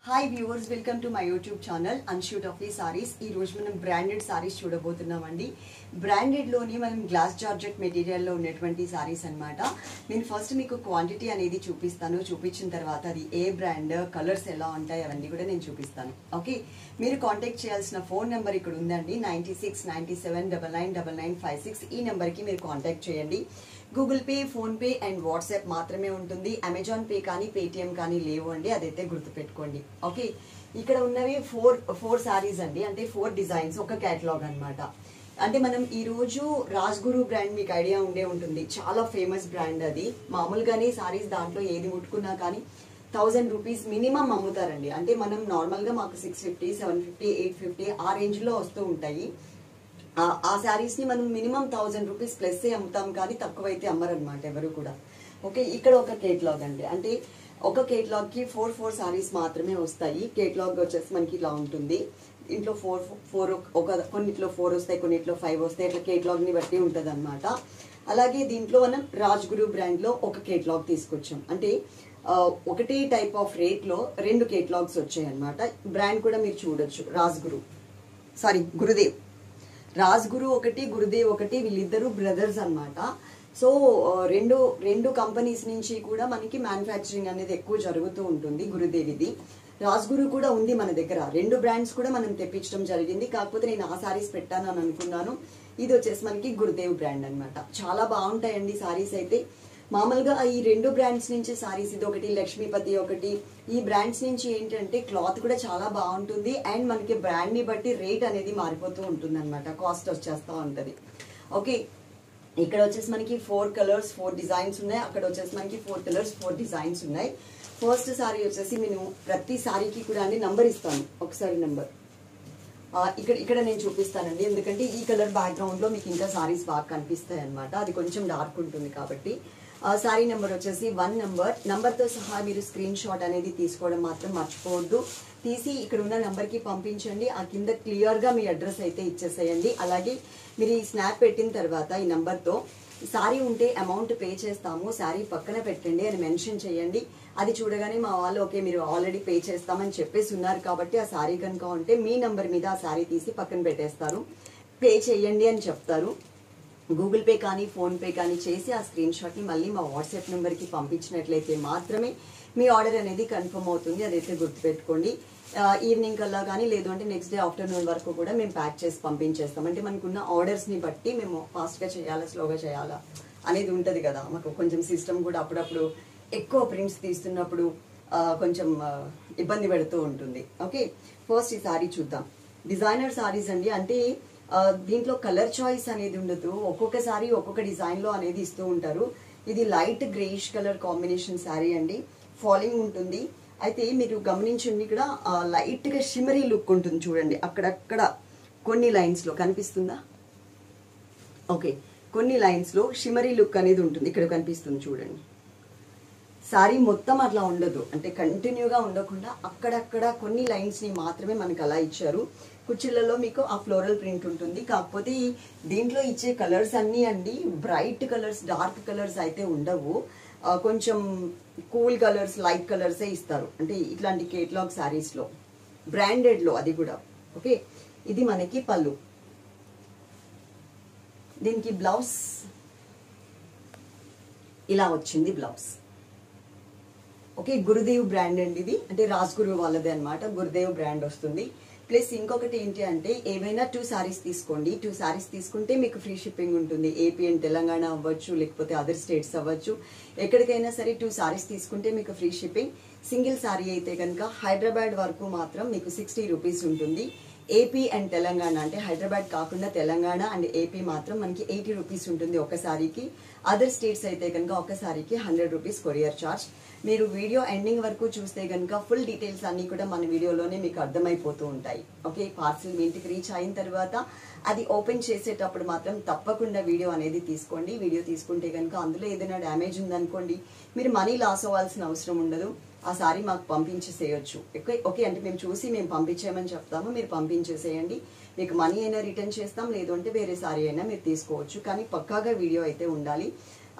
Hi viewers, welcome to my YouTube channel అన్షూట్ of the saris. ఈ రోజు మనం బ్రాండెడ్ సారీస్ చూడబోతున్నామండి. బ్రాండెడ్లోని మనం గ్లాస్ జార్జెట్ మెటీరియల్లో ఉన్నటువంటి సారీస్ అన్నమాట. నేను ఫస్ట్ మీకు క్వాంటిటీ అనేది చూపిస్తాను. చూపించిన తర్వాత అది ఏ బ్రాండ్, కలర్స్ ఎలా ఉంటాయి అవన్నీ కూడా నేను చూపిస్తాను. ఓకే, మీరు కాంటాక్ట్ చేయాల్సిన ఫోన్ నెంబర్ ఇక్కడ ఉందండి, 9697999956. ఈ నెంబర్కి మీరు కాంటాక్ట్ చేయండి. Google pay, phone pay and WhatsApp మాత్రమే ఉంటుంది. అమెజాన్ పే కానీ పేటిఎం కానీ లేవు అండి, అదైతే గుర్తుపెట్టుకోండి. ఓకే, ఇక్కడ ఉన్నవి ఫోర్ సారీస్ అండి, అంటే 4 డిజైన్స్, ఒక కేటలాగ్ అన్నమాట. అంటే మనం ఈ రోజు రాజ్గురు బ్రాండ్ మీకు ఐడియా ఉండే ఉంటుంది, చాలా ఫేమస్ బ్రాండ్ అది. మామూలుగానే సారీస్ దాంట్లో ఏది ముట్టుకున్నా కానీ 1000 రూపీస్ మినిమం అమ్ముతారండి. అంటే మనం నార్మల్గా మాకు 650, 750, 850 ఆ రేంజ్లో వస్తూ ఉంటాయి. ఆ శారీస్ ని మనం మినిమం 1000 రూపీస్ ప్లస్ అమ్ముతాం, కానీ తక్కువైతే అమ్మరనమాట ఎవరు కూడా. ఓకే, ఇక్కడ ఒక కేటలాగ్ అండి, అంటే ఒక కేటలాగ్ కి 4 సారీస్ మాత్రమే వస్తాయి. కేటలాగ్ వచ్చేసి మనకి ఇలా ఉంటుంది. ఇంట్లో 4 కొన్నిట్లో 4 వస్తాయి, కొన్నిట్లో 5 వస్తాయి. ఇట్లా కేటలాగ్ ని బట్టి ఉంటది అనమాట. అలాగే దీంట్లో మనం రాజ్గురు బ్రాండ్ లో ఒక కేటలాగ్ తీసుకొచ్చాం. అంటే ఒకటే టైప్ ఆఫ్ రేట్ లో 2 కేటలాగ్స్ వచ్చాయి అనమాట. బ్రాండ్ కూడా మీరు చూడొచ్చు, గురుదేవ్. రాజ్గురు ఒకటి, గురుదేవ్ ఒకటి, వీళ్ళిద్దరు బ్రదర్స్ అన్నమాట. సో రెండు కంపెనీస్ నుంచి కూడా మనకి మ్యానుఫ్యాక్చరింగ్ అనేది ఎక్కువ జరుగుతూ ఉంటుంది. గురుదేవిది, రాజ్గురు కూడా ఉంది మన దగ్గర. 2 బ్రాండ్స్ కూడా మనం తెప్పించడం జరిగింది. కాకపోతే నేను ఆ సారీస్ పెట్టాను అని అనుకున్నాను. ఇది వచ్చేసి మనకి గురుదేవ్ బ్రాండ్ అన్నమాట. చాలా బాగుంటాయండి సారీస్ అయితే. మామూలుగా ఈ 2 బ్రాండ్స్ నుంచి సారీస్, ఇది ఒకటి, లక్ష్మీపతి ఒకటి, ఈ బ్రాండ్స్ నుంచి ఏంటంటే క్లాత్ కూడా చాలా బాగుంటుంది. అండ్ మనకి బ్రాండ్ ని బట్టి రేట్ అనేది మారిపోతూ ఉంటుంది అనమాట, కాస్ట్ వచ్చేస్తూ ఉంటది. ఓకే, ఇక్కడ వచ్చేసి మనకి 4 కలర్స్ 4 డిజైన్స్ ఉన్నాయి. అక్కడ వచ్చేసి మనకి 4 కలర్స్ 4 డిజైన్స్ ఉన్నాయి. ఫస్ట్ సారీ వచ్చేసి నేను ప్రతి సారీకి కూడా అండి నంబర్ ఇస్తాను. ఒకసారి నంబర్ ఇక్కడ నేను చూపిస్తానండి, ఎందుకంటే ఈ కలర్ బ్యాక్గ్రౌండ్ లో మీకు ఇంకా సారీస్ బాగా కనిపిస్తాయి అనమాట. అది కొంచెం డార్క్ ఉంటుంది కాబట్టి. సారీ నెంబర్ వచ్చేసి 1 నంబర్తో సహా మీరు స్క్రీన్ షాట్ అనేది తీసుకోవడం మాత్రం మర్చిపోవద్దు. తీసి ఇక్కడ ఉన్న నంబర్కి పంపించండి. ఆ కింద క్లియర్గా మీ అడ్రస్ అయితే ఇచ్చేసేయండి. అలాగే మీరు ఈ స్నాప్ పెట్టిన తర్వాత ఈ నంబర్తో సారీ ఉంటే అమౌంట్ పే చేస్తాము, సారీ పక్కన పెట్టండి అని మెన్షన్ చేయండి. అది చూడగానే మా వాళ్ళు ఓకే మీరు ఆల్రెడీ పే చేస్తామని చెప్పేసి ఉన్నారు కాబట్టి ఆ సారీ కనుక ఉంటే మీ నంబర్ మీద ఆ సారీ తీసి పక్కన పెట్టేస్తారు. పే చేయండి అని చెప్తారు. గూగుల్ పే కానీ ఫోన్ పే కానీ చేసి ఆ స్క్రీన్ షాట్ ని మళ్ళీ మా వాట్సాప్ నెంబర్కి పంపించినట్లయితే మాత్రమే మీ ఆర్డర్ అనేది కన్ఫర్మ్ అవుతుంది. అదైతే గుర్తుపెట్టుకోండి. ఈవినింగ్ కల్లా కానీ లేదు అంటే నెక్స్ట్ డే ఆఫ్టర్నూన్ వరకు కూడా మేము ప్యాక్ చేసి పంపించేస్తాం. అంటే మనకున్న ఆర్డర్స్ ని బట్టి మేము ఫాస్ట్గా చేయాలా స్లోగా చేయాలా అనేది ఉంటుంది కదా. మాకు కొంచెం సిస్టమ్ కూడా అప్పుడప్పుడు ఎక్కువ ప్రింట్స్ తీస్తున్నప్పుడు కొంచెం ఇబ్బంది పెడుతూ ఉంటుంది. ఓకే, ఫస్ట్ ఈ సారీ చూద్దాం. డిజైనర్ సారీస్ అండి, అంటే దీంట్లో కలర్ చాయిస్ అనేది ఉండదు. ఒక్కొక్కసారి ఒక్కొక్క డిజైన్ లో అనేది ఇస్తూ ఉంటారు. ఇది light greyish colour combination sari అండి, ఫాలింగ్ ఉంటుంది. అయితే మీరు గమనించండి, ఇక్కడ లైట్ గా షిమరీ లుక్ ఉంటుంది చూడండి. అక్కడక్కడ కొన్ని లైన్స్ లో కనిపిస్తుందా? ఓకే, కొన్ని లైన్స్ లో షిమరీ లుక్ అనేది ఉంటుంది. ఇక్కడ కనిపిస్తుంది చూడండి. సారీ మొత్తం అట్లా ఉండదు, అంటే కంటిన్యూగా ఉండకుండా అక్కడక్కడ కొన్ని లైన్స్ ని మాత్రమే మనకు అలా ఇచ్చారు. కుర్చీలలో మీకు ఆ ఫ్లోరల్ ప్రింట్ ఉంటుంది. కాకపోతే దీంట్లో ఇచ్చే కలర్స్ అన్నీ అండి బ్రైట్ కలర్స్, డార్క్ కలర్స్ అయితే ఉండవు. కొంచెం కూల్ కలర్స్, లైట్ కలర్సే ఇస్తారు. అంటే ఇట్లాంటి కేటలాగ్ శారీస్ లో, బ్రాండెడ్ లో అది కూడా. ఓకే, ఇది మనకి పళ్ళు. దీనికి బ్లౌజ్ ఇలా వచ్చింది బ్లౌజ్. ఓకే, గురుదేవ్ బ్రాండ్ అండి ఇది, అంటే రాజ్గురు వాళ్ళదే అనమాట. గురుదేవ్ బ్రాండ్ వస్తుంది. ప్లస్ ఇంకొకటి ఏంటి అంటే ఏవైనా 2 సారీస్ తీసుకోండి. 2 సారీస్ తీసుకుంటే మీకు ఫ్రీ షిప్పింగ్ ఉంటుంది. ఏపీ అండ్ తెలంగాణ అవ్వచ్చు, లేకపోతే అదర్ స్టేట్స్ అవ్వచ్చు, ఎక్కడికైనా సరే 2 సారీస్ తీసుకుంటే మీకు ఫ్రీ షిప్పింగ్. సింగిల్ సారీ అయితే కనుక హైదరాబాద్ వరకు మాత్రం మీకు 60 రూపీస్ ఉంటుంది. ఏపీ అండ్ తెలంగాణ, అంటే హైదరాబాద్ కాకుండా తెలంగాణ అండ్ ఏపీ మాత్రం మనకి 80 రూపీస్ ఉంటుంది ఒక సారీకి. అదర్ స్టేట్స్ అయితే కనుక ఒక సారీకి 100 రూపీస్ కొరియర్ ఛార్జ్. మీరు వీడియో ఎండింగ్ వరకు చూస్తే కనుక ఫుల్ డీటెయిల్స్ అన్ని కూడా మన వీడియోలోనే మీకు అర్థమైపోతూ ఉంటాయి. ఓకే, పార్సిల్ మీ ఇంటికి రీచ్ అయిన తర్వాత అది ఓపెన్ చేసేటప్పుడు మాత్రం తప్పకుండా వీడియో అనేది తీసుకోండి. వీడియో తీసుకుంటే కనుక అందులో ఏదైనా డ్యామేజ్ ఉందనుకోండి, మీరు మనీ లాస్ అవ్వాల్సిన అవసరం ఉండదు. ఆ సారీ మాకు పంపించేసేయచ్చు. ఓకే, అంటే మేము చూసి మేము పంపించేయమని చెప్తాము, మీరు పంపించేసేయండి. మీకు మనీ అయినా రిటర్న్ చేస్తాం, లేదు అంటే వేరే సారీ అయినా మీరు తీసుకోవచ్చు. కానీ పక్కాగా వీడియో అయితే ఉండాలి.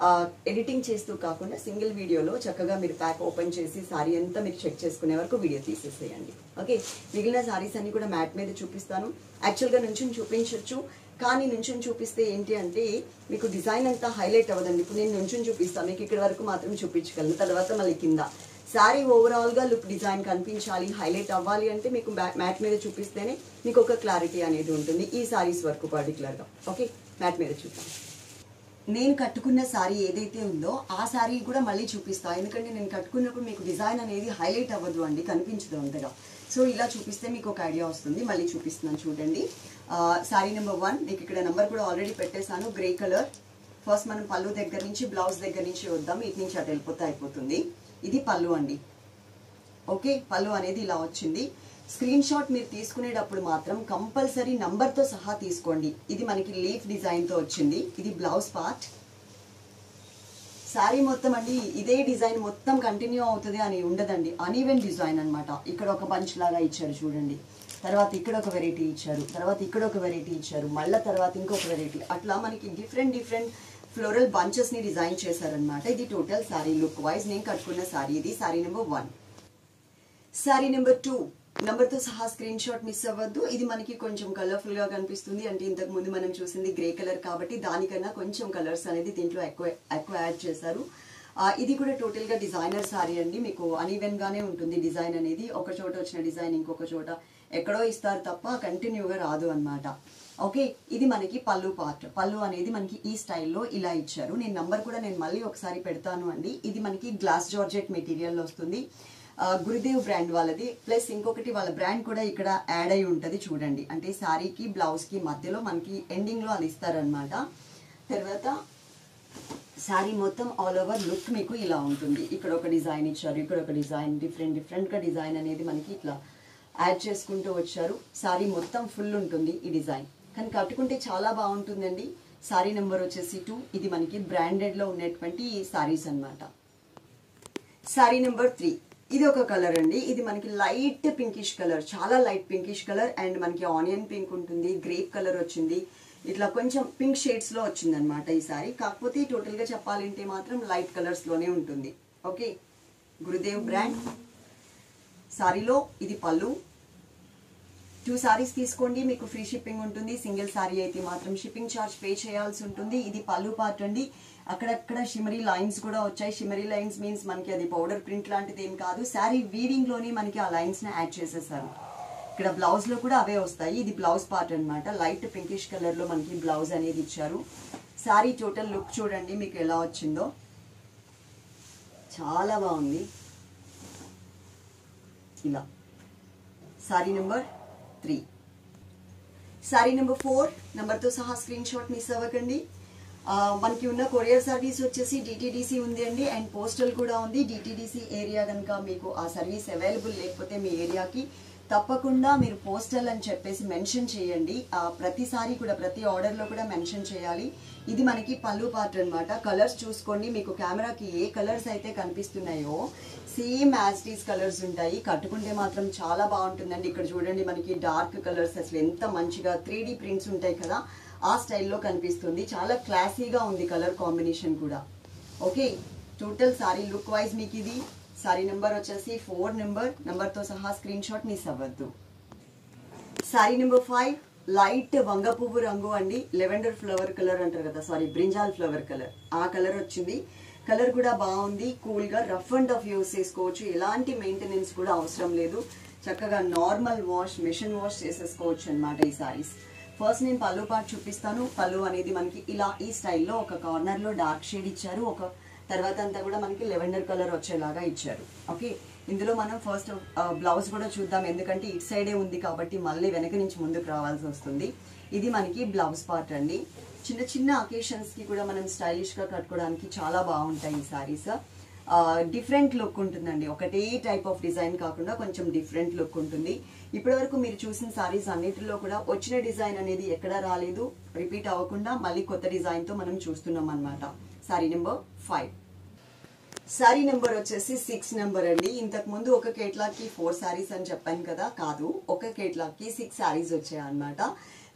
ఎడిటింగ్ చేస్తూ కాకుండా సింగిల్ వీడియోలో చక్కగా మీరు ప్యాక్ ఓపెన్ చేసి సారీ అంతా మీరు చెక్ చేసుకునే వరకు వీడియో తీసేసేయండి. ఓకే, మిగిలిన సారీస్ అన్ని కూడా మ్యాట్ మీద చూపిస్తాను. యాక్చువల్గా నుంచుని చూపించవచ్చు, కానీ నుంచుని చూపిస్తే ఏంటి అంటే మీకు డిజైన్ అంతా హైలైట్ అవ్వదండి. ఇప్పుడు నేను నుంచుని చూపిస్తాను, మీకు ఇక్కడ వరకు మాత్రం చూపించగలను, తర్వాత మళ్ళీ కింద శారీ ఓవరాల్గా లుక్ డిజైన్ కనిపించాలి, హైలైట్ అవ్వాలి అంటే మీకు మ్యాట్ మీద చూపిస్తేనే మీకు ఒక క్లారిటీ అనేది ఉంటుంది ఈ సారీస్ వరకు పర్టికులర్గా. ఓకే, మ్యాట్ మీద చూద్దాం. నేను కట్టుకున్న శారీ ఏదైతే ఉందో ఆ శారీ కూడా మళ్ళీ చూపిస్తాను, ఎందుకంటే నేను కట్టుకున్నప్పుడు మీకు డిజైన్ అనేది హైలైట్ అవ్వదు అండి, కనిపించదు అంతగా. సో ఇలా చూపిస్తే మీకు ఒక ఐడియా వస్తుంది. మళ్ళీ చూపిస్తున్నాను చూడండి. శారీ నెంబర్ 1 మీకు ఇక్కడ నెంబర్ కూడా ఆల్రెడీ పెట్టేశాను, గ్రే కలర్. ఫస్ట్ మనం పళ్ళు దగ్గర నుంచి బ్లౌజ్ దగ్గర నుంచి వద్దాం, ఇటు నుంచి అటు వెళ్ళిపోతే అయిపోతుంది. ఇది పళ్ళు అండి. ఓకే, పళ్ళు అనేది ఇలా వచ్చింది. స్క్రీన్ షాట్ మీరు తీసుకునేటప్పుడు మాత్రం కంపల్సరీ నంబర్తో సహా తీసుకోండి. ఇది మనకి లీఫ్ డిజైన్తో వచ్చింది. ఇది బ్లౌజ్ పార్ట్. శారీ మొత్తం అండి ఇదే డిజైన్ మొత్తం కంటిన్యూ అవుతుంది అని ఉండదండి, అన్ఈవెన్ డిజైన్ అనమాట. ఇక్కడ ఒక బంచ్ లాగా ఇచ్చారు చూడండి, తర్వాత ఇక్కడ ఒక వెరైటీ ఇచ్చారు, తర్వాత ఇక్కడ ఒక వెరైటీ ఇచ్చారు, మళ్ళీ తర్వాత ఇంకొక వెరైటీ, అట్లా మనకి డిఫరెంట్ ఫ్లోరల్ బంచెస్ ని డిజైన్ చేశారనమాట. ఇది టోటల్ శారీ లుక్ వైజ్ నేను కట్టుకున్న శారీ. ఇది శారీ నెంబర్ 1. శారీ నెంబర్ 2 నంబర్తో సహా స్క్రీన్ షాట్ మిస్ అవ్వద్దు. ఇది మనకి కొంచెం కలర్ఫుల్ గా కనిపిస్తుంది, అంటే ఇంతకు ముందు మనం చూసింది గ్రే కలర్ కాబట్టి దానికన్నా కొంచెం కలర్స్ అనేది దీంట్లో ఎక్కువ యాడ్ చేశారు. ఇది కూడా టోటల్ గా డిజైనర్ శారీ అండి. మీకు అన్ఈవెన్ గానే ఉంటుంది డిజైన్ అనేది, ఒక చోట వచ్చిన డిజైన్ ఇంకొక చోట ఎక్కడో ఇస్తారు తప్ప కంటిన్యూగా రాదు అనమాట. ఓకే, ఇది మనకి పళ్ళు పార్ట్. పళ్ళు అనేది మనకి ఈ స్టైల్లో ఇలా ఇచ్చారు. నేను నంబర్ కూడా నేను మళ్ళీ ఒకసారి పెడతాను అండి. ఇది మనకి గ్లాస్ జార్జెట్ మెటీరియల్ వస్తుంది, గురుదేవ్ బ్రాండ్ వాళ్ళది. ప్లస్ ఇంకొకటి వాళ్ళ బ్రాండ్ కూడా ఇక్కడ యాడ్ అయి ఉంటుంది చూడండి, అంటే శారీకి బ్లౌజ్ కి మధ్యలో మనకి ఎండింగ్ లో అది ఇస్తారనమాట. తర్వాత శారీ మొత్తం ఆల్ ఓవర్ లుక్ మీకు ఇలా ఉంటుంది. ఇక్కడ ఒక డిజైన్ ఇచ్చారు, ఇక్కడ ఒక డిజైన్, డిఫరెంట్ గా డిజైన్ అనేది మనకి ఇట్లా యాడ్ చేసుకుంటూ వచ్చారు. శారీ మొత్తం ఫుల్ ఉంటుంది ఈ డిజైన్, కానీ కట్టుకుంటే చాలా బాగుంటుందండి. శారీ నెంబర్ వచ్చేసి 2. ఇది మనకి బ్రాండెడ్ లో ఉన్నటువంటి ఈ శారీస్ అనమాట. శారీ నెంబర్ 3 ఇది ఒక కలర్ అండి. ఇది మనకి లైట్ పింకిష్ కలర్, చాలా లైట్ పింకిష్ కలర్, అండ్ మనకి ఆనియన్ పింక్ ఉంటుంది, గ్రేప్ కలర్ వచ్చింది, ఇట్లా కొంచెం పింక్ షేడ్స్ లో వచ్చింది అనమాట ఈ సారీ. కాకపోతే టోటల్ గా చెప్పాలంటే మాత్రం లైట్ కలర్స్ లోనే ఉంటుంది. Okay, Gurudev brand. సారీలో ఇది పళ్ళు. 2 సారీస్ తీసుకోండి, మీకు ఫ్రీ షిప్పింగ్ ఉంటుంది. సింగిల్ సారీ అయితే మాత్రం షిప్పింగ్ ఛార్జ్ పే చేయాల్సి ఉంటుంది. ఇది పళ్ళు పార్ట్ అండి. అక్కడక్కడ షిమరీ లైన్స్ కూడా వచ్చాయి. షిమరీ లైన్స్ మీన్స్ మనకి అది పౌడర్ ప్రింట్ లాంటిది ఏం కాదు, శారీ వీవింగ్ లోనే మనకి ఆ లైన్స్ ని యాడ్ చేసేసారు. ఇక్కడ బ్లౌజ్ లో కూడా అవే వస్తాయి. ఇది బ్లౌజ్ పార్ట్ అనమాట. లైట్ పింకిష్ కలర్ లో మనకి బ్లౌజ్ అనేది ఇచ్చారు. శారీ టోటల్ లుక్ చూడండి మీకు ఎలా వచ్చిందో, చాలా బాగుంది. ఇలా శారీ నెంబర్ 3. శారీ నెంబర్ 4 నంబర్తో సహా స్క్రీన్ షాట్ మిస్ అవ్వకండి. మనకి ఉన్న కొరియర్ సర్వీస్ వచ్చేసి డిటిడిసి ఉంది అండి, అండ్ పోస్టల్ కూడా ఉంది. డిటిడిసి ఏరియా కనుక మీకు ఆ సర్వీస్ అవైలబుల్ లేకపోతే మీ ఏరియాకి తప్పకుండా మీరు పోస్టల్ అని చెప్పేసి మెన్షన్ చేయండి. ప్రతిసారి కూడా ప్రతి ఆర్డర్లో కూడా మెన్షన్ చేయాలి. ఇది మనకి పళ్ళు పార్ట్ అనమాట. కలర్స్ చూసుకోండి, మీకు కెమెరాకి ఏ కలర్స్ అయితే కనిపిస్తున్నాయో సేమ్ యాజ్ టీస్ కలర్స్ ఉంటాయి. కట్టుకుంటే మాత్రం చాలా బాగుంటుందండి. ఇక్కడ చూడండి మనకి డార్క్ కలర్స్, అసలు ఎంత మంచిగా 3D ప్రింట్స్ ఉంటాయి కదా, ఆ స్టైల్లో కనిపిస్తుంది. చాలా క్లాసీగా ఉంది కలర్ కాంబినేషన్ కూడా. Okay, total sorry look wise మీకు ఇది సారీ నెంబర్ వచ్చేసి 4 నెంబర్తో సహా స్క్రీన్ షాట్ మిస్ అవ్వద్దు. సారీ నెంబర్ 5 లైట్ వంగ పువ్వు రంగు అండి. లెవెండర్ ఫ్లవర్ కలర్ అంటారు కదా, సారీ బ్రింజాల్ ఫ్లవర్ కలర్, ఆ కలర్ వచ్చింది. కలర్ కూడా బాగుంది, కూల్ గా రఫ్ అండ్ టఫ్ యూస్ చేసుకోవచ్చు. ఎలాంటి మెయింటెనెన్స్ కూడా అవసరం లేదు. చక్కగా నార్మల్ వాష్, మెషిన్ వాష్ చేసేసుకోవచ్చు అనమాట ఈ సారీస్. ఫస్ట్ నేను పళ్ళు పార్ట్ చూపిస్తాను. పళ్ళు అనేది మనకి ఇలా ఈ స్టైల్లో ఒక కార్నర్ లో డార్క్ షేడ్ ఇచ్చారు, ఒక తర్వాత అంతా కూడా మనకి లెవెండర్ కలర్ వచ్చేలాగా ఇచ్చారు. ఓకే, ఇందులో మనం ఫస్ట్ బ్లౌజ్ కూడా చూద్దాం, ఎందుకంటే ఇటు సైడే ఉంది కాబట్టి మళ్ళీ వెనక నుంచి ముందుకు రావాల్సి వస్తుంది. ఇది మనకి బ్లౌజ్ పార్ట్ అండి. చిన్న చిన్న అకేషన్స్ కి కూడా మనం స్టైలిష్ గా కట్టుకోవడానికి చాలా బాగుంటాయి ఈ సారీస్. డిఫరెంట్ లుక్ ఉంటుందండి, ఒకటే టైప్ ఆఫ్ డిజైన్ కాకుండా కొంచెం డిఫరెంట్ లుక్ ఉంటుంది. ఇప్పటి వరకు మీరు చూసిన సారీస్ అన్నిటిలో కూడా వచ్చిన డిజైన్ అనేది ఎక్కడా రాలేదు, రిపీట్ అవ్వకుండా మళ్ళీ కొత్త డిజైన్ తో మనం చూస్తున్నాం అనమాట. Sorry number 5. సారీ నెంబర్ వచ్చేసి 6 నెంబర్ అండి. ఇంతకు ముందు ఒక కేటలాగ్ 4 సారీస్ అని చెప్పాను కదా, కాదు, ఒక కేటలాగ్ 6 సారీస్ వచ్చాయి అనమాట.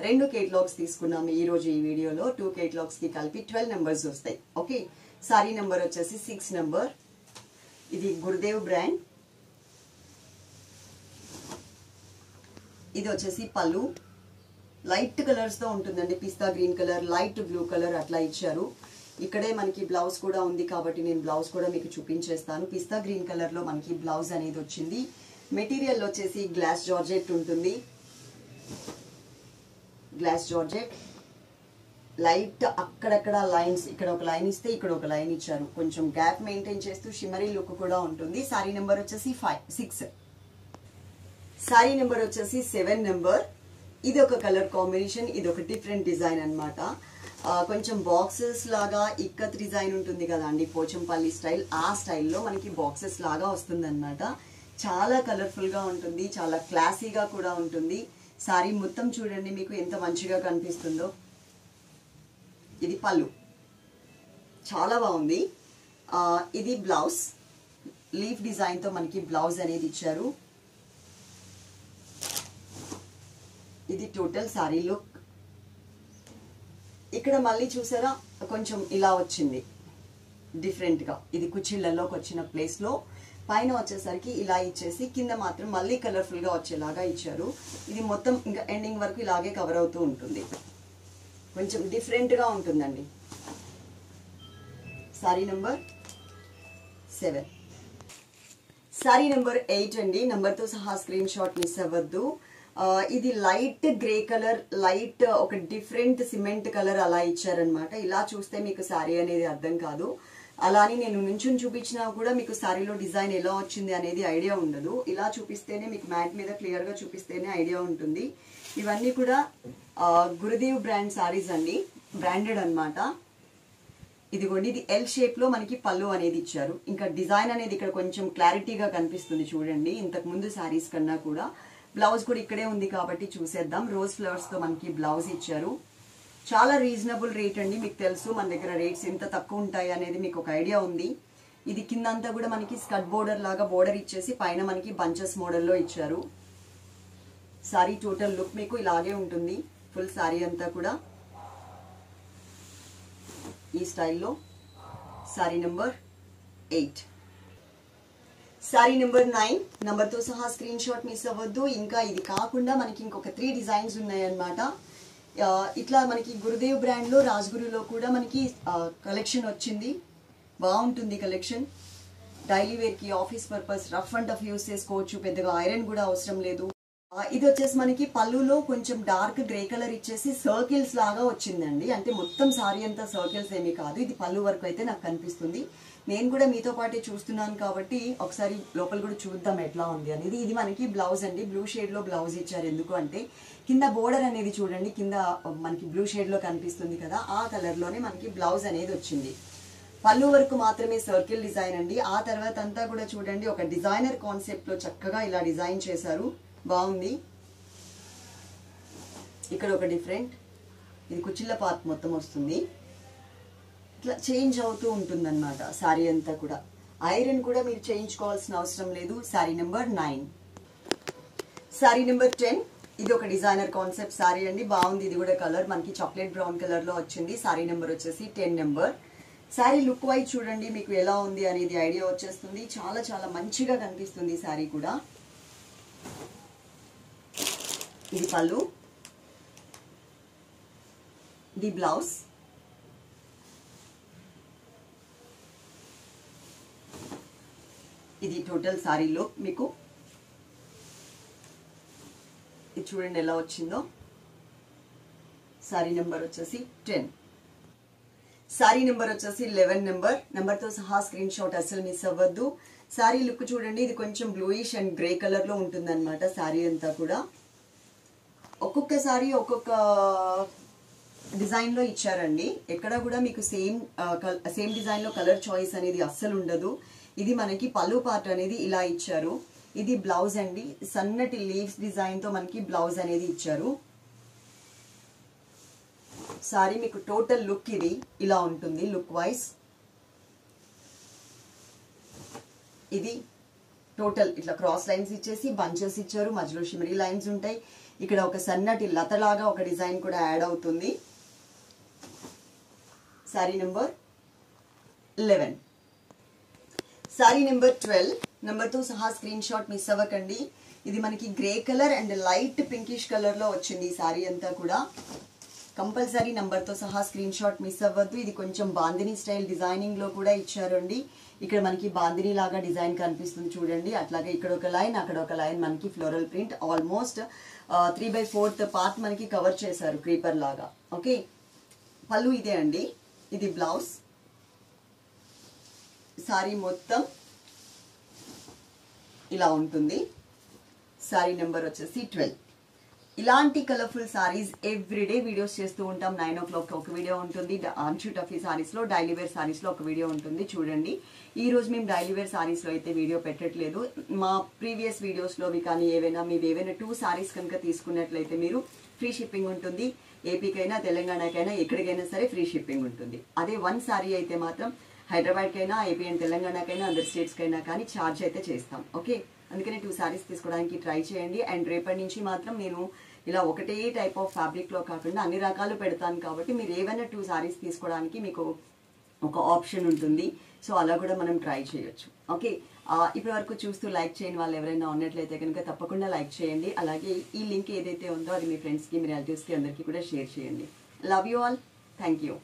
2 కేటలాగ్స్ తీసుకున్నాము ఈ రోజు ఈ వీడియోలో. 2 కేటలాగ్స్ కి కలిపి 12 నెంబర్స్ వస్తాయి. ఓకే, సారీ నెంబర్ వచ్చేసి 6 నెంబర్. ఇది గురుదేవ్ బ్రాండ్. ఇది వచ్చేసి పళ్ళు లైట్ కలర్స్ తో ఉంటుందండి. Pista green colour, light blue colour అట్లా ఇచ్చారు. ఇక్కడే మనకి బ్లౌజ్ కూడా ఉంది కాబట్టి నేను బ్లౌజ్ కూడా మీకు చూపించేస్తాను. పిస్తా గ్రీన్ కలర్ లో మనకి బ్లౌజ్ అనేది వచ్చింది. మెటీరియల్ వచ్చేసి గ్లాస్ జార్జెట్ ఉంటుంది. గ్లాస్ జార్జెట్ లైట్ అక్కడక్కడ లైన్స్, ఇక్కడ ఒక లైన్ ఇస్తే ఇక్కడ ఒక లైన్ ఇచ్చారు. కొంచెం గ్యాప్ మెయింటైన్ చేస్తూ షిమరీ లుక్ కూడా ఉంటుంది. సారీ నెంబర్ వచ్చేసి 6. సారీ నెంబర్ వచ్చేసి 7 నెంబర్. ఇది ఒక కలర్ కాంబినేషన్, ఇది ఒక డిఫరెంట్ డిజైన్ అన్నమాట. కొంచెం బాక్సెస్ లాగా ఇక్కత్ డిజైన్ ఉంటుంది కదా అండి, పోచంపల్లి స్టైల్. ఆ స్టైల్లో మనకి బాక్సెస్ లాగా వస్తుంది అన్నమాట. చాలా కలర్ఫుల్ గా ఉంటుంది, చాలా క్లాసీగా కూడా ఉంటుంది. సారీ మొత్తం చూడండి మీకు ఎంత మంచిగా కనిపిస్తుందో. ఇది పళ్ళు, చాలా బాగుంది. ఇది బ్లౌజ్, లీఫ్ డిజైన్ తో మనకి బ్లౌజ్ అనేది ఇచ్చారు. ఇది టోటల్ సారీ లుక్. ఇక్కడ మళ్ళీ చూసారా కొంచెం ఇలా వచ్చింది డిఫరెంట్ గా. ఇది కుచ్చిళ్లలోకి వచ్చిన ప్లేస్ లో పైన వచ్చేసరికి ఇలా ఇచ్చేసి కింద మాత్రం మళ్ళీ కలర్ఫుల్ గా వచ్చేలాగా ఇచ్చారు. ఇది మొత్తం ఇంకా ఎండింగ్ వరకు ఇలాగే కవర్ అవుతూ ఉంటుంది. కొంచెం డిఫరెంట్ గా ఉంటుందండి. Sorry number 7. సారీ నెంబర్ 8 అండి. నెంబర్ తో సహా స్క్రీన్ షాట్ మిస్ అవ్వద్దు. ఇది లైట్ గ్రే కలర్, లైట్ ఒక డిఫరెంట్ సిమెంట్ కలర్ అలా ఇచ్చారనమాట. ఇలా చూస్తే మీకు సారీ అనేది అర్థం కాదు. అలానే నేను నుంచుని చూపించినా కూడా మీకు సారీలో డిజైన్ ఎలా వచ్చింది అనేది ఐడియా ఉండదు. ఇలా చూపిస్తేనే మీకు మ్యాట్ మీద క్లియర్ గా చూపిస్తేనే ఐడియా ఉంటుంది. ఇవన్నీ కూడా గురుదేవ్ బ్రాండ్ సారీస్ అండి, బ్రాండెడ్ అన్నమాట. ఇదిగోండి, ఇది ఎల్ షేప్ లో మనకి పళ్ళు అనేది ఇచ్చారు. ఇంకా డిజైన్ అనేది ఇక్కడ కొంచెం క్లారిటీగా కనిపిస్తుంది చూడండి, ఇంతకు ముందు సారీస్ కన్నా కూడా. బ్లౌజ్ కూడా ఇక్కడే ఉంది కాబట్టి చూసేద్దాం. రోజ్ ఫ్లవర్స్ తో మనకి బ్లౌజ్ ఇచ్చారు. చాలా రీజనబుల్ రేట్ అండి. మీకు తెలుసు మన దగ్గర రేట్స్ ఎంత తక్కువ ఉంటాయి అనేది మీకు ఒక ఐడియా ఉంది. ఇది కింద అంతా కూడా మనకి స్కర్ట్ బోర్డర్ లాగా బోర్డర్ ఇచ్చేసి పైన మనకి బంచెస్ మోడల్లో ఇచ్చారు. సారీ టోటల్ లుక్ మీకు ఇలాగే ఉంటుంది. ఫుల్ సారీ అంతా కూడా ఈ స్టైల్లో. Sorry number 8. Sorry number 9. Number తో సహా స్క్రీన్ షాట్ మిస్ అవ్వద్దు. ఇంకా ఇది కాకుండా మనకి ఇంకొక 3 డిజైన్స్ ఉన్నాయన్నమాట. ఇట్లా మనకి గురుదేవ్ బ్రాండ్ లో, రాజ్గురులో కూడా మనకి కలెక్షన్ వచ్చింది. బాగుంటుంది కలెక్షన్. డైలీ వేర్ కి, office purpose, rough and tough use చేసుకోవచ్చు. పెద్దగా ఐరన్ కూడా అవసరం లేదు. ఇది వచ్చేసి మనకి పళ్ళులో కొంచెం డార్క్ గ్రే కలర్ ఇచ్చేసి సర్కిల్స్ లాగా వచ్చిందండి. అంటే మొత్తం సారీ అంతా సర్కిల్స్ ఏమీ కాదు. ఇది పళ్ళు వరకు అయితే నాకు కనిపిస్తుంది. నేను కూడా మీతో పాటే చూస్తున్నాను కాబట్టి ఒకసారి లోపల కూడా చూద్దాం ఎట్లా ఉంది అనేది. ఇది మనకి బ్లౌజ్ అండి. బ్లూ షేడ్ లో బ్లౌజ్ ఇచ్చారు. ఎందుకు అంటే కింద బోర్డర్ అనేది చూడండి, కింద మనకి బ్లూ షేడ్ లో కనిపిస్తుంది కదా, ఆ కలర్ లోనే మనకి బ్లౌజ్ అనేది వచ్చింది. పళ్ళు వరకు మాత్రమే సర్కిల్ డిజైన్ అండి. ఆ తర్వాత అంతా కూడా చూడండి ఒక డిజైనర్ కాన్సెప్ట్ లో చక్కగా ఇలా డిజైన్ చేశారు. బాగుంది. ఇక్కడ ఒక డిఫరెంట్, ఇది కుచ్చిళ్ళ పార్ట్ మొత్తం వస్తుంది. ఇట్లా చేంజ్ అవుతూ ఉంటుంది అన్నమాట సారీ అంతా కూడా. ఐరన్ కూడా మీరు చేయించుకోవాల్సిన అవసరం లేదు. Sorry number 9. Sorry number 10. ఇది ఒక డిజైనర్ కాన్సెప్ట్ సారీ అండి. బాగుంది. ఇది కూడా కలర్ మనకి చాక్లెట్ బ్రౌన్ కలర్ లో వచ్చింది. సారీ నెంబర్ వచ్చేసి 10 నెంబర్. సారీ లుక్ వైజ్ చూడండి మీకు ఎలా ఉంది అనేది ఐడియా వచ్చేస్తుంది. చాలా చాలా మంచిగా కనిపిస్తుంది సారీ కూడా. ఇది పళ్ళు, ఇది బ్లౌజ్. ఇది టోటల్ సారీ లుక్ మీకు. ఇది చూడండి ఎలా వచ్చిందో. సారీ నెంబర్ వచ్చేసి 10. సారీ నెంబర్ వచ్చేసి 11 నెంబర్. నెంబర్ తో సహా స్క్రీన్ షాట్ అస్సలు మిస్ అవ్వద్దు. సారీ లుక్ చూడండి, ఇది కొంచెం బ్లూయిష్ అండ్ గ్రే కలర్ లో ఉంటుంది అనమాట సారీ అంతా కూడా. ఒక్కొక్క సారీ ఒక్కొక్క డిజైన్ లో ఇచ్చారండి. ఎక్కడ కూడా మీకు సేమ్ డిజైన్ లో కలర్ చాయిస్ అనేది అస్సలు ఉండదు. ఇది మనకి పళ్ళు పార్ట్ అనేది ఇలా ఇచ్చారు. ఇది బ్లౌజ్ అండి. సన్నటి లీవ్స్ డిజైన్ తో మనకి బ్లౌజ్ అనేది ఇచ్చారు. సారీ మీకు టోటల్ లుక్ ఇది ఇలా ఉంటుంది లుక్ వైజ్. ఇది టోటల్ ఇట్లా క్రాస్ లైన్స్ ఇచ్చేసి బంచెస్ ఇచ్చారు. మధ్యలో షిమరీ లైన్స్ ఉంటాయి. ఇక్కడ ఒక సన్నటి లతలాగా ఒక డిజైన్ కూడా యాడ్ అవుతుంది. Sorry number 11. సారీ నెంబర్ 12 నెంబర్తో సహా స్క్రీన్ షాట్ మిస్ అవ్వకండి. ఇది మనకి grey colour and light pinkish colour లో వచ్చింది ఈ సారీ అంతా కూడా. కంపల్సరీ నంబర్తో సహా స్క్రీన్ షాట్ మిస్ అవ్వద్దు. ఇది కొంచెం బాందిని స్టైల్ డిజైనింగ్ లో కూడా ఇచ్చారండి. ఇక్కడ మనకి బాందిని లాగా డిజైన్ కనిపిస్తుంది చూడండి. అట్లాగే ఇక్కడ ఒక లైన్, అక్కడ ఒక లైన్, మనకి ఫ్లోరల్ ప్రింట్ ఆల్మోస్ట్ 3/4 పార్ట్ మనకి కవర్ చేశారు క్రీపర్ లాగా. ఓకే, పళ్ళు ఇదే అండి. ఇది బ్లౌజ్. సారీ మొత్తం ఇలా ఉంటుంది. సారీ నెంబర్ వచ్చేసి 12. ఇలాంటి కలర్ఫుల్ సారీస్ ఎవ్రీడే వీడియోస్ చేస్తూ ఉంటాం. 9 o'clock ఒక వీడియో ఉంటుంది. ఆన్షూ టఫీ సారీస్ లో, డైలీ వేర్ సారీస్ లో ఒక వీడియో ఉంటుంది చూడండి. ఈ రోజు మేము డైలీ వేర్ సారీస్ లో అయితే వీడియో పెట్టట్లేదు. మా ప్రీవియస్ వీడియోస్ లోవి కానీ మీరు ఏవైనా 2 సారీస్ కనుక తీసుకున్నట్లయితే మీరు ఫ్రీ షిప్పింగ్ ఉంటుంది. ఏపీకైనా తెలంగాణకైనా ఎక్కడికైనా సరే ఫ్రీ షిప్పింగ్ ఉంటుంది. అదే 1 సారీ అయితే మాత్రం హైదరాబాద్కైనా, ఏపీ అండ్ తెలంగాణకైనా, అదర్ స్టేట్స్కైనా కానీ ఛార్జ్ అయితే చేస్తాం. ఓకే, అందుకని 2 సారీస్ తీసుకోవడానికి ట్రై చేయండి. అండ్ రేపటి నుంచి మాత్రం నేను ఇలా ఒకటే టైప్ ఆఫ్ ఫ్యాబ్రిక్ లో కాకుండా అన్ని రకాలు పెడతాను కాబట్టి మీరు ఏవైనా 2 సారీస్ తీసుకోవడానికి మీకు ఒక ఆప్షన్ ఉంటుంది. సో అలా కూడా మనం ట్రై చేయొచ్చు. ఓకే, ఇప్పటి వరకు చూస్తూ లైక్ చేయని వాళ్ళు ఎవరైనా ఉన్నట్లయితే కనుక తప్పకుండా లైక్ చేయండి. అలాగే ఈ లింక్ ఏదైతే ఉందో అది మీ ఫ్రెండ్స్కి, మీ రిలేటివ్స్కి అందరికీ కూడా షేర్ చేయండి. Love you all. Thank you.